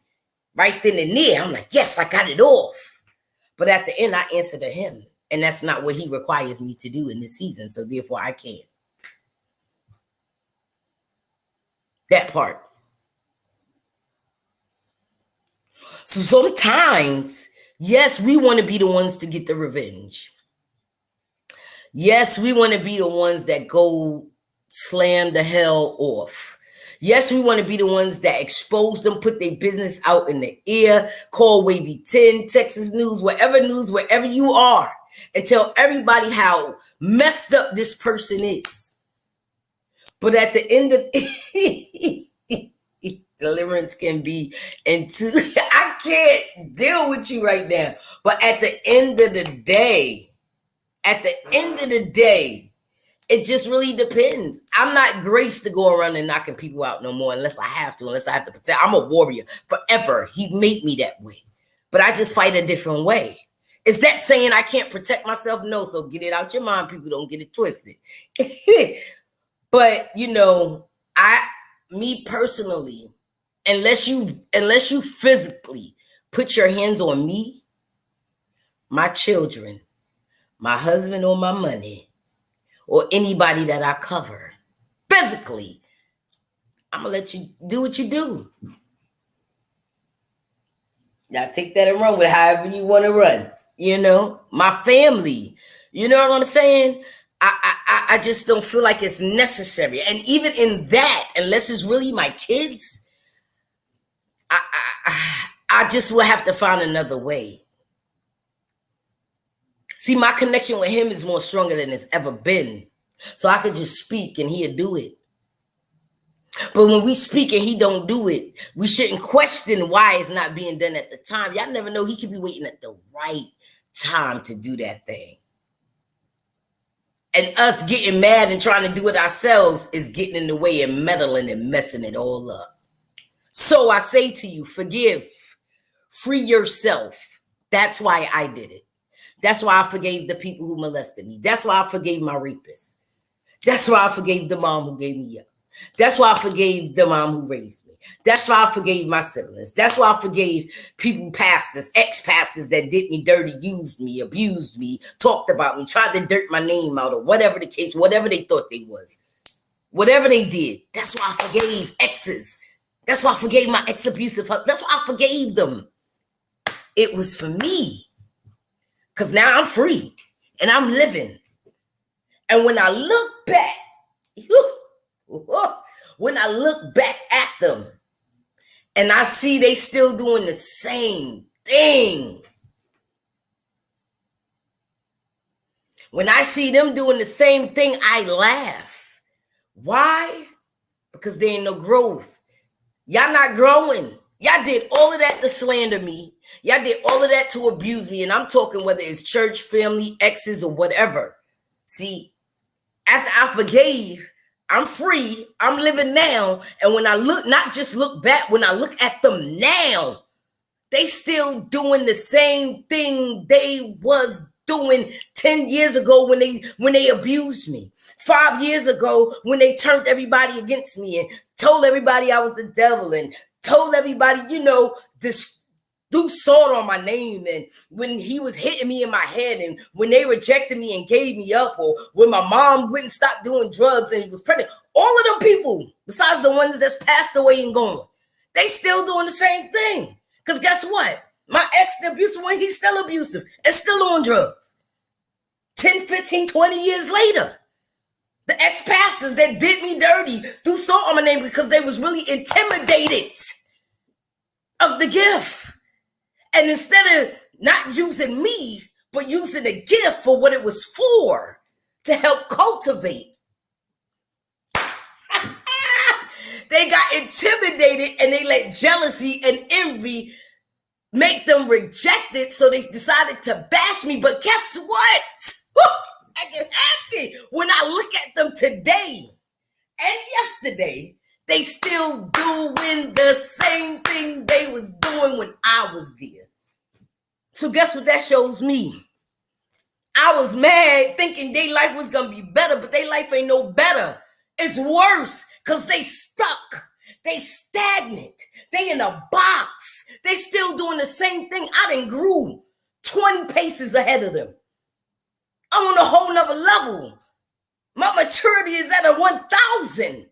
right then and there. I'm like, yes, I got it off. But at the end, I answer to him. And that's not what he requires me to do in this season. So therefore, I can't. That part. So sometimes, yes, we want to be the ones to get the revenge. Yes, we want to be the ones that go slam the hell off. Yes, we want to be the ones that expose them, put their business out in the air, call Wavy 10, Texas News, wherever you are, and tell everybody how messed up this person is. But at the end of deliverance can be into I can't deal with you right now. But at the end of the day, it just really depends. I'm not graced to go around and knocking people out no more unless I have to protect. I'm a warrior forever. He made me that way. But I just fight a different way. Is that saying I can't protect myself? No, so get it out your mind. People don't get it twisted. But, you know, I me personally, unless you physically put your hands on me, my children, my husband, or my money, or anybody that I cover physically, I'm gonna let you do what you do. Y'all take that and run with it however you want to run. My family. You know what I'm saying? I just don't feel like it's necessary. And even in that, unless it's really my kids, I just will have to find another way. See, my connection with him is more stronger than it's ever been. So I could just speak and he'll do it. But when we speak and he don't do it, we shouldn't question why it's not being done at the time. Y'all never know. He could be waiting at the right time to do that thing. And us getting mad and trying to do it ourselves is getting in the way and meddling and messing it all up. So I say to you, forgive, free yourself. That's why I did it. That's why I forgave the people who molested me. That's why I forgave my rapists. That's why I forgave the mom who gave me up. That's why I forgave the mom who raised me. That's why I forgave my siblings. That's why I forgave people, pastors, ex-pastors that did me dirty, used me, abused me, talked about me, tried to dirt my name out, or whatever the case, whatever they thought they was. Whatever they did. That's why I forgave exes. That's why I forgave my ex-abusive husband. That's why I forgave them. It was for me. Because now I'm free and I'm living. And when I look back, when I look back at them and I see they still doing the same thing. When I see them doing the same thing, I laugh. Why? Because there ain't no growth. Y'all not growing. Y'all did all of that to slander me. Y'all did all of that to abuse me. And I'm talking whether it's church, family, exes, or whatever. See, after I forgave, I'm free. I'm living now. And when I look, not just look back, when I look at them now, they still doing the same thing they was doing 10 years ago when they abused me. 5 years ago when they turned everybody against me and told everybody I was the devil and told everybody, this do salt on my name, and when he was hitting me in my head, and when they rejected me and gave me up, or when my mom wouldn't stop doing drugs and was pregnant, all of them people, besides the ones that's passed away and gone, they still doing the same thing. Because guess what? My ex, the abusive one, he's still abusive and still on drugs. 10, 15, 20 years later. The ex-pastors that did me dirty threw salt on my name because they was really intimidated of the gift. And instead of not using me, but using the gift for what it was for, to help cultivate. They got intimidated and they let jealousy and envy make them reject it. So they decided to bash me. But guess what? I get happy when I look at them today and yesterday. They still doing the same thing they was doing when I was there. So guess what that shows me? I was mad thinking their life was going to be better, but their life ain't no better. It's worse because they stuck. They stagnant. They in a box. They still doing the same thing. I done grew 20 paces ahead of them. I'm on a whole nother level. My maturity is at a 1,000.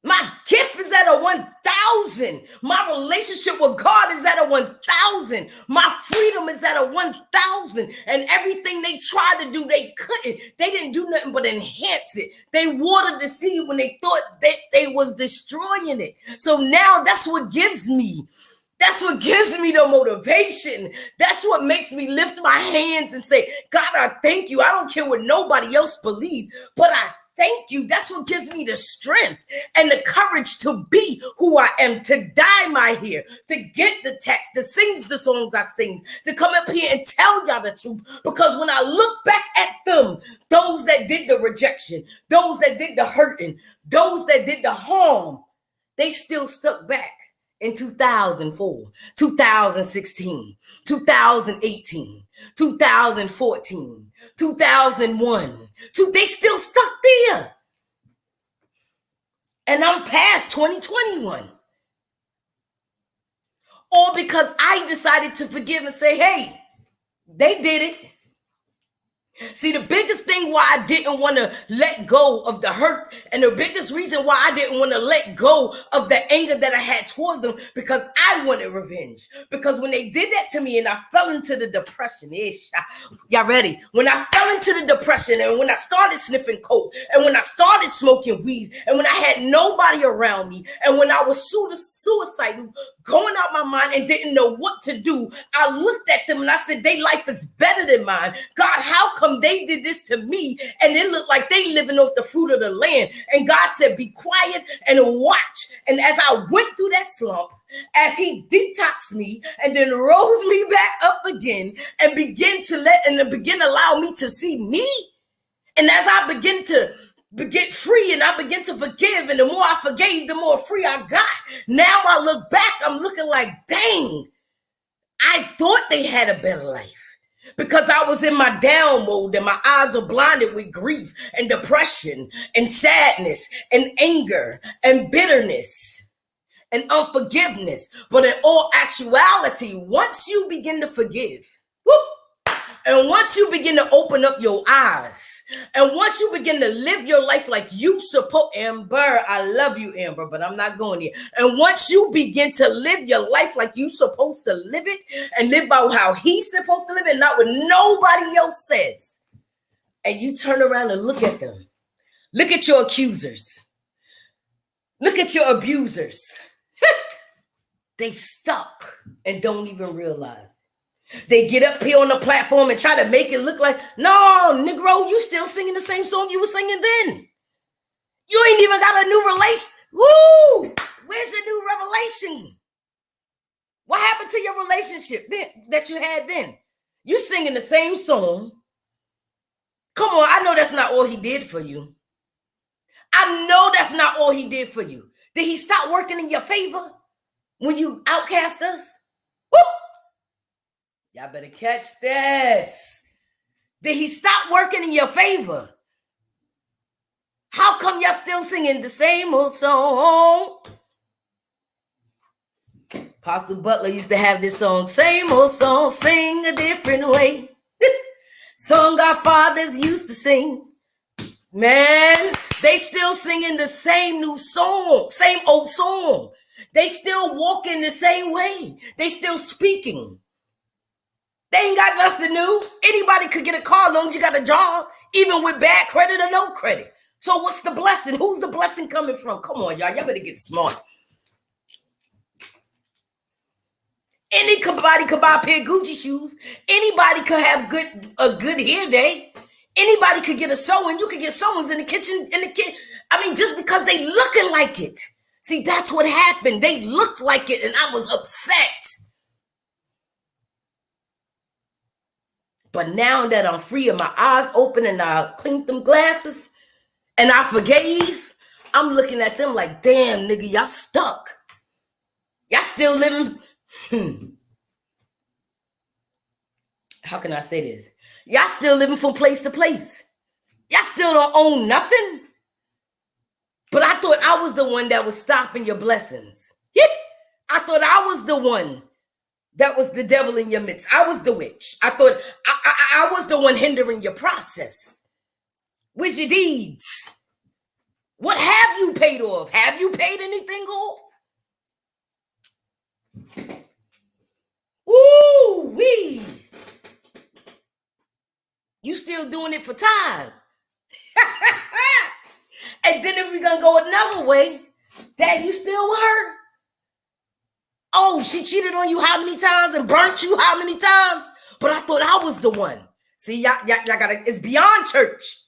My gift is at a 1,000. My relationship with God is at a 1,000. My freedom is at a 1,000. And everything they tried to do, they couldn't. They didn't do nothing but enhance it. They watered the seed when they thought that they was destroying it. So now that's what gives me. That's what gives me the motivation. That's what makes me lift my hands and say, God, I thank you. I don't care what nobody else believes, but I thank you. That's what gives me the strength and the courage to be who I am, to dye my hair, to get the text, to sing the songs I sing, to come up here and tell y'all the truth. Because when I look back at them, those that did the rejection, those that did the hurting, those that did the harm, they still stuck back in 2004, 2016, 2018, 2014, 2001. They still stuck there. and I'm past 2021. Or because I decided to forgive and say, hey, they did it. See, the biggest thing why I didn't want to let go of the hurt, and the biggest reason why I didn't want to let go of the anger that I had towards them, because I wanted revenge. Because when they did that to me and I fell into the depression, y'all ready? When I fell into the depression and when I started sniffing coke and when I started smoking weed and when I had nobody around me and when I was suicidal, going out my mind and didn't know what to do, I looked at them and I said, their life is better than mine. God, how come they did this to me and it looked like they living off the fruit of the land? And God said, be quiet and watch. And as I went through that slump, as he detoxed me and then rose me back up again and begin to allow me to see me. And as I begin to get free and I begin to forgive, and the more I forgave, the more free I got. Now I look back, I'm looking like, dang, I thought they had a better life. Because I was in my down mode and my eyes are blinded with grief and depression and sadness and anger and bitterness and unforgiveness. But in all actuality, once you begin to forgive, and once you begin to open up your eyes, and once you begin to live your life like you suppose, Amber, I love you, Amber, but I'm not going here. And once you begin to live your life like you supposed to live it and live by how he's supposed to live it, not what nobody else says, and you turn around and look at them, look at your accusers, look at your abusers. They stuck and don't even realize. They get up here on the platform and try to make it look like, no, Negro, you still singing the same song you were singing then. You ain't even got a new relation. Woo! Where's your new revelation? What happened to your relationship that you had then? You singing the same song. Come on, I know that's not all he did for you. I know that's not all he did for you. Did he stop working in your favor when you outcast us? Woo! Y'all better catch this. Did he stop working in your favor? How come y'all still singing the same old song? Apostle Butler used to have this song, same old song, sing a different way. Song our fathers used to sing. Man, they still singing the same new song, same old song. They still walking the same way. They still speaking. They ain't got nothing new. Anybody could get a car as long as you got a job, even with bad credit or no credit. So what's the blessing? Who's the blessing coming from? Come on, y'all. Y'all better get smart. Anybody could buy a pair of Gucci shoes. Anybody could have a good hair day. Anybody could get a sewing. You could get sewings in the kitchen. I mean, just because they looking like it. See, that's what happened. They looked like it, and I was upset. But now that I'm free and my eyes open and I cleaned them glasses and I forgave, I'm looking at them like, damn, nigga, y'all stuck. Y'all still living. How can I say this? Y'all still living from place to place. Y'all still don't own nothing. But I thought I was the one that was stopping your blessings. I thought I was the one that was the devil in your midst. I was the witch. I thought I was the one hindering your process with your deeds. What have you paid off? Have you paid anything off? Woo-wee. You still doing it for time. And then if we're going to go another way, Dad, you still with her? Oh, she cheated on you how many times and burnt you how many times? But I thought I was the one. See, y'all gotta, it's beyond church.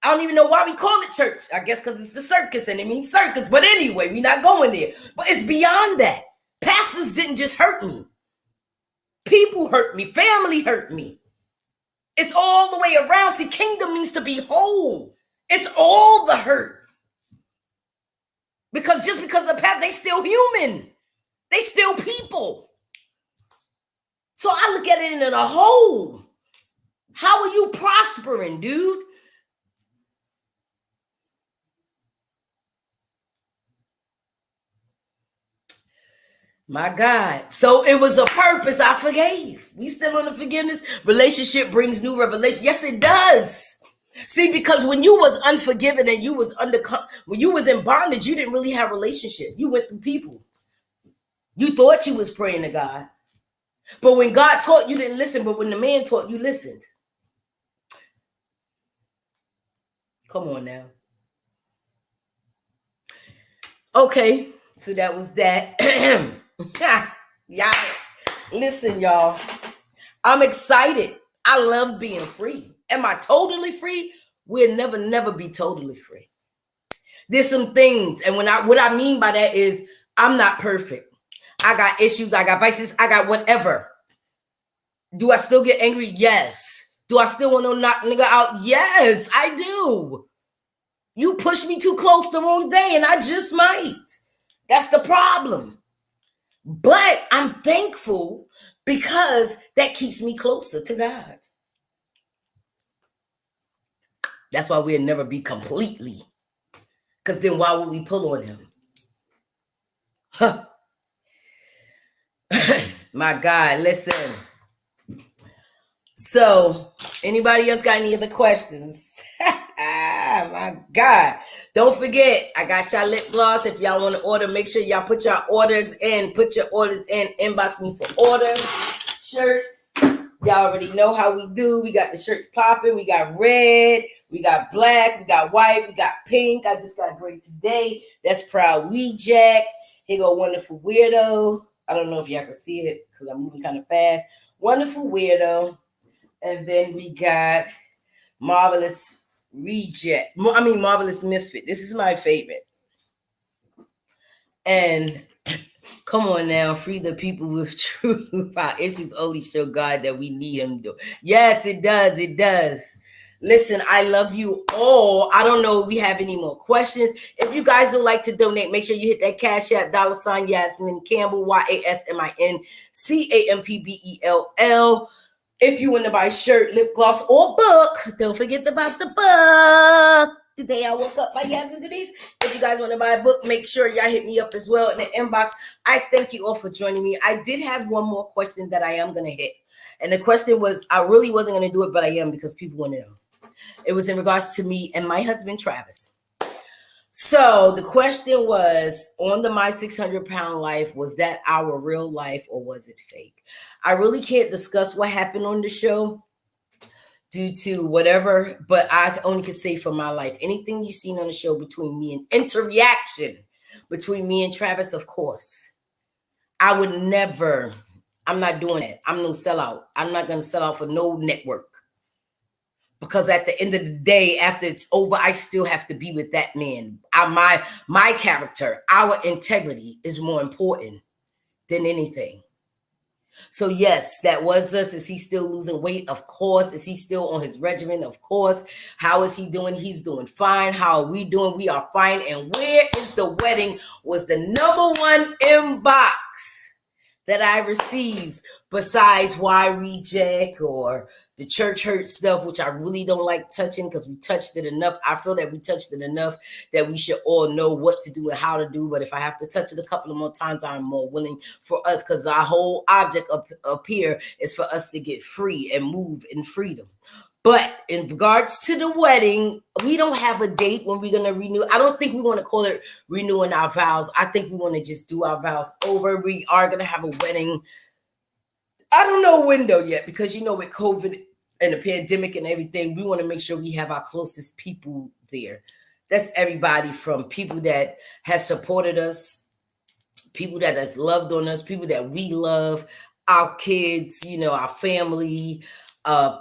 I don't even know why we call it church. I guess because it's the circus and it means circus. But anyway, we're not going there. But it's beyond that. Pastors didn't just hurt me. People hurt me. Family hurt me. It's all the way around. See, kingdom means to be whole. It's all the hurt. Because just because the pastor, they still human. They still people. So I look at it in a whole. How are you prospering, dude? My God. So it was a purpose. I forgave. We still on the forgiveness. Relationship brings new revelation. Yes, it does. See, because when you was unforgiven and you was when you was in bondage, you didn't really have relationship. You went through people. You thought you was praying to God. But when God taught, you didn't listen. But when the man taught, you listened. Come on now. Okay. So that was that. Yeah. Listen, y'all. I'm excited. I love being free. Am I totally free? We'll never be totally free. There's some things, and what I mean by that is I'm not perfect. I got issues, I got vices, I got whatever. Do I still get angry? Yes. Do I still want to knock nigga out? Yes, I do. You pushed me too close the wrong day, and I just might. That's the problem. But I'm thankful because that keeps me closer to God. That's why we'll never be completely. Because then why would we pull on him? Huh. My God, listen. So, anybody else got any other questions? My God. Don't forget, I got y'all lip gloss. If y'all want to order, make sure y'all put your orders in. Put your orders in. Inbox me for orders. Shirts. Y'all already know how we do. We got the shirts popping. We got red. We got black. We got white. We got pink. I just got gray today. That's Proud Reject. Here go Wonderful Weirdo. I don't know if y'all can see it because I'm moving kind of fast. Wonderful Weirdo. And then we got Marvelous Reject. Marvelous Misfit. This is my favorite. And come on now, free the people with truth. Our issues only show God that we need him to do. Yes, it does. It does. Listen, I love you all. I don't know if we have any more questions. If you guys would like to donate, make sure you hit that Cash App, $ Yasmin Campbell, YASMIN CAMPBELL. If you want to buy shirt, lip gloss, or book, don't forget about the book. Today I woke up by Yasmin Denise. If you guys want to buy a book, make sure y'all hit me up as well in the inbox. I thank you all for joining me. I did have one more question that I am going to hit. And the question was, I really wasn't going to do it, but I am because people want to know. It was in regards to me and my husband, Travis. So the question was, on the My 600 Pound Life, was that our real life or was it fake? I really can't discuss what happened on the show due to whatever, but I only can say for my life, anything you've seen on the show between me and interaction between me and Travis, of course, I would never, I'm not doing that. I'm no sellout. I'm not going to sell out for no network. Because at the end of the day, after it's over, I still have to be with that man. My character, our integrity is more important than anything. So yes, that was us. Is he still losing weight? Of course. Is he still on his regimen? Of course. How is he doing? He's doing fine. How are we doing? We are fine. And where is the wedding was the #1 inbox that I received besides why reject or the church hurt stuff, which I really don't like touching because we touched it enough. I feel that we touched it enough that we should all know what to do and how to do. But if I have to touch it a couple of more times, I'm more willing for us because our whole object up here is for us to get free and move in freedom. But in regards to the wedding, we don't have a date when we're going to renew. I don't think we want to call it renewing our vows. I think we want to just do our vows over. We are going to have a wedding. I don't know when though yet because, with COVID and the pandemic and everything, we want to make sure we have our closest people there. That's everybody from people that has supported us, people that has loved on us, people that we love, our kids, our family,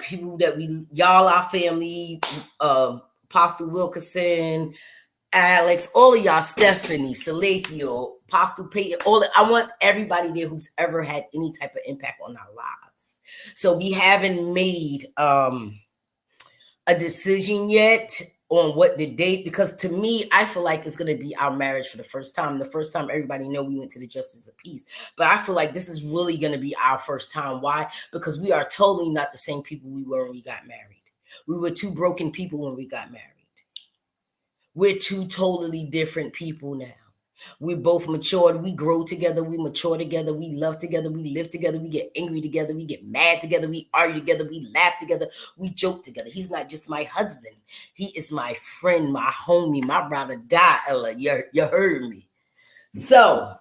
people that y'all, our family, Apostle Wilkerson, Alex, all of y'all, Stephanie, Salathiel, Apostle Peyton, I want everybody there who's ever had any type of impact on our lives. So we haven't made a decision yet on what the date, because to me, I feel like it's going to be our marriage for the first time. The first time everybody know we went to the Justice of Peace. But I feel like this is really going to be our first time. Why? Because we are totally not the same people we were when we got married. We were two broken people when we got married. We're two totally different people now. We both matured. We grow together. We mature together. We love together. We live together. We get angry together. We get mad together. We argue together. We laugh together. We joke together. He's not just my husband. He is my friend, my homie, my brother. Die, Ella. You heard me. So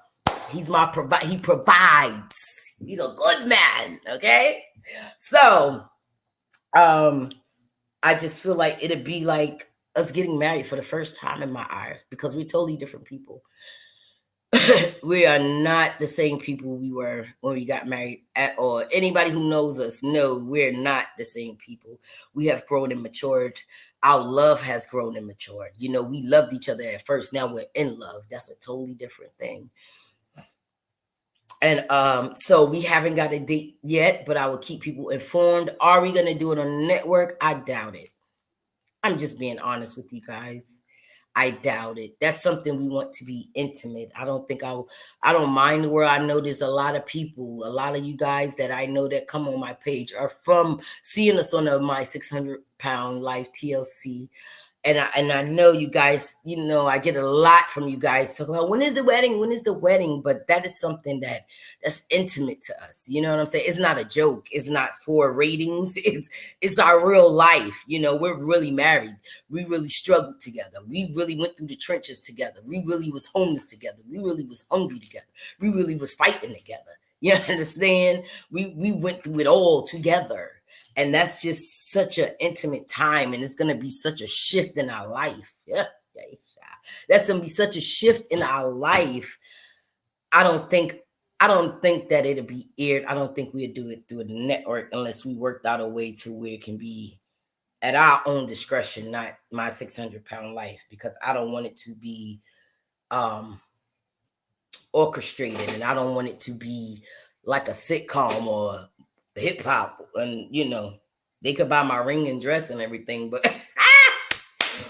he's my he provides. He's a good man. Okay. So I just feel like it'd be like us getting married for the first time in my eyes because we're totally different people. We are not the same people we were when we got married at all. Anybody who knows us know we're not the same people. We have grown and matured. Our love has grown and matured. You know, we loved each other at first. Now we're in love. That's a totally different thing. And so we haven't got a date yet, but I will keep people informed. Are we gonna do it on the network? I doubt it. I'm just being honest with you guys. I doubt it. That's something we want to be intimate. I don't mind where I know there's a lot of people, a lot of you guys that I know that come on my page are from seeing us on my 600-pound life TLC. And I know you guys, you know, I get a lot from you guys talking about when is the wedding? When is the wedding? But that is something that's intimate to us. You know what I'm saying? It's not a joke. It's not for ratings. It's our real life. You know, we're really married. We really struggled together. We really went through the trenches together. We really was homeless together. We really was hungry together. We really was fighting together. You understand? We went through it all together. And that's just such an intimate time, and it's gonna be such a shift in our life. Yeah, that's gonna be such a shift in our life. I don't think that it'll be aired. I don't think we'll do it through the network unless we worked out a way to where it can be at our own discretion, not my 600-pound life, because I don't want it to be orchestrated, and I don't want it to be like a sitcom or hip hop. And you know, they could buy my ring and dress and everything, but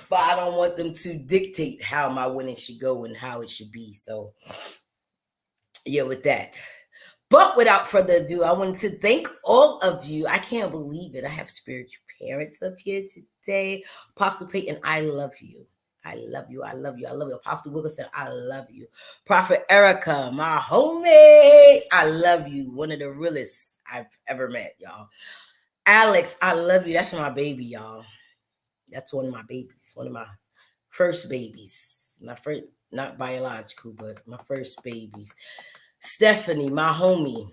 but I don't want them to dictate how my wedding should go and how it should be. So yeah, with that. But without further ado, I wanted to thank all of you. I can't believe it. I have spiritual parents up here today. Apostle Peyton, I love you. I love you. I love you. I love you. Apostle Wilkerson, I love you. Prophet Erica, my homie, I love you. One of the realest I've ever met, y'all. Alex, I love you. That's my baby, y'all. That's one of my babies. One of my first babies. My first, not biological, but my first babies. Stephanie, my homie,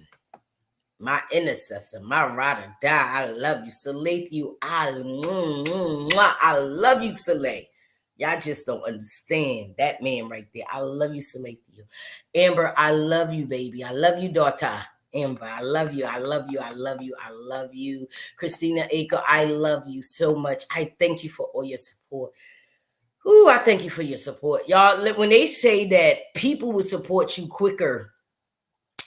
my intercessor, my ride or die. I love you. Saleh, I love you, Saleh. Y'all just don't understand that man right there. I love you, Saleh. Amber, I love you, baby. I love you, daughter. Amber, I love you. I love you. I love you. I love you. Christina Aker, I love you so much. I thank you for all your support. Ooh, I thank you for your support. Y'all, when they say that people will support you quicker,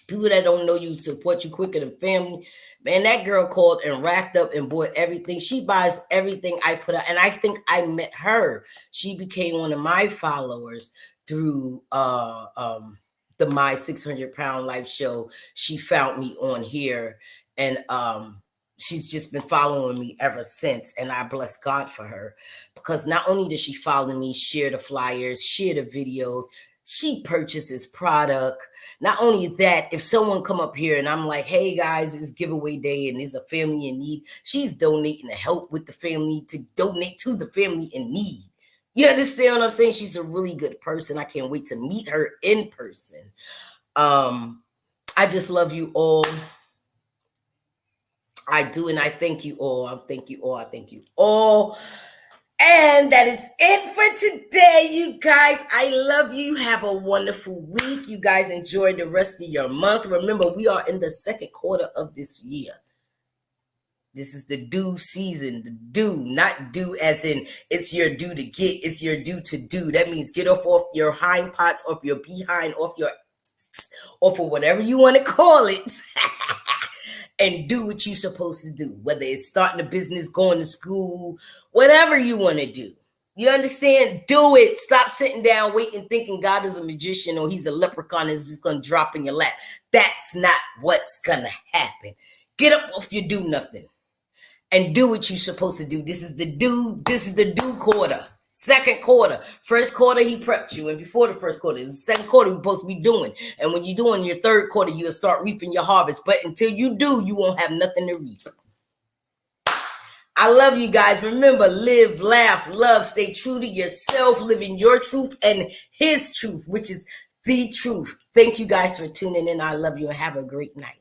people that don't know you support you quicker than family, man, that girl called and racked up and bought everything. She buys everything I put out. And I think I met her. She became one of my followers through the My 600-Pound Life show. She found me on here, and she's just been following me ever since. And I bless God for her, because not only does she follow me, share the flyers, share the videos, she purchases product. Not only that, if someone come up here and I'm like, hey guys, it's giveaway day and there's a family in need, she's donating to help with the family, to donate to the family in need. You understand what I'm saying? She's a really good person. I can't wait to meet her in person. I just love you all. I do, and I thank you all. I thank you all. I thank you all. And that is it for today, you guys. I love you. Have a wonderful week. You guys enjoy the rest of your month. Remember, we are in the second quarter of this year. This is the due season. The due, not due as in it's your due to get. It's your due to do. That means get off your hind parts, off your behind, off for whatever you want to call it. And do what you're supposed to do, whether it's starting a business, going to school, whatever you want to do. You understand? Do it. Stop sitting down, waiting, thinking God is a magician or he's a leprechaun and is just going to drop in your lap. That's not what's going to happen. Get up off your do nothing and do what you're supposed to do. This is the due quarter. Second quarter. First quarter, he prepped you. And before the first quarter, the second quarter, we're supposed to be doing. And when you're doing your third quarter, you'll start reaping your harvest. But until you do, you won't have nothing to reap. I love you guys. Remember, live, laugh, love, stay true to yourself, living your truth and his truth, which is the truth. Thank you guys for tuning in. I love you and have a great night.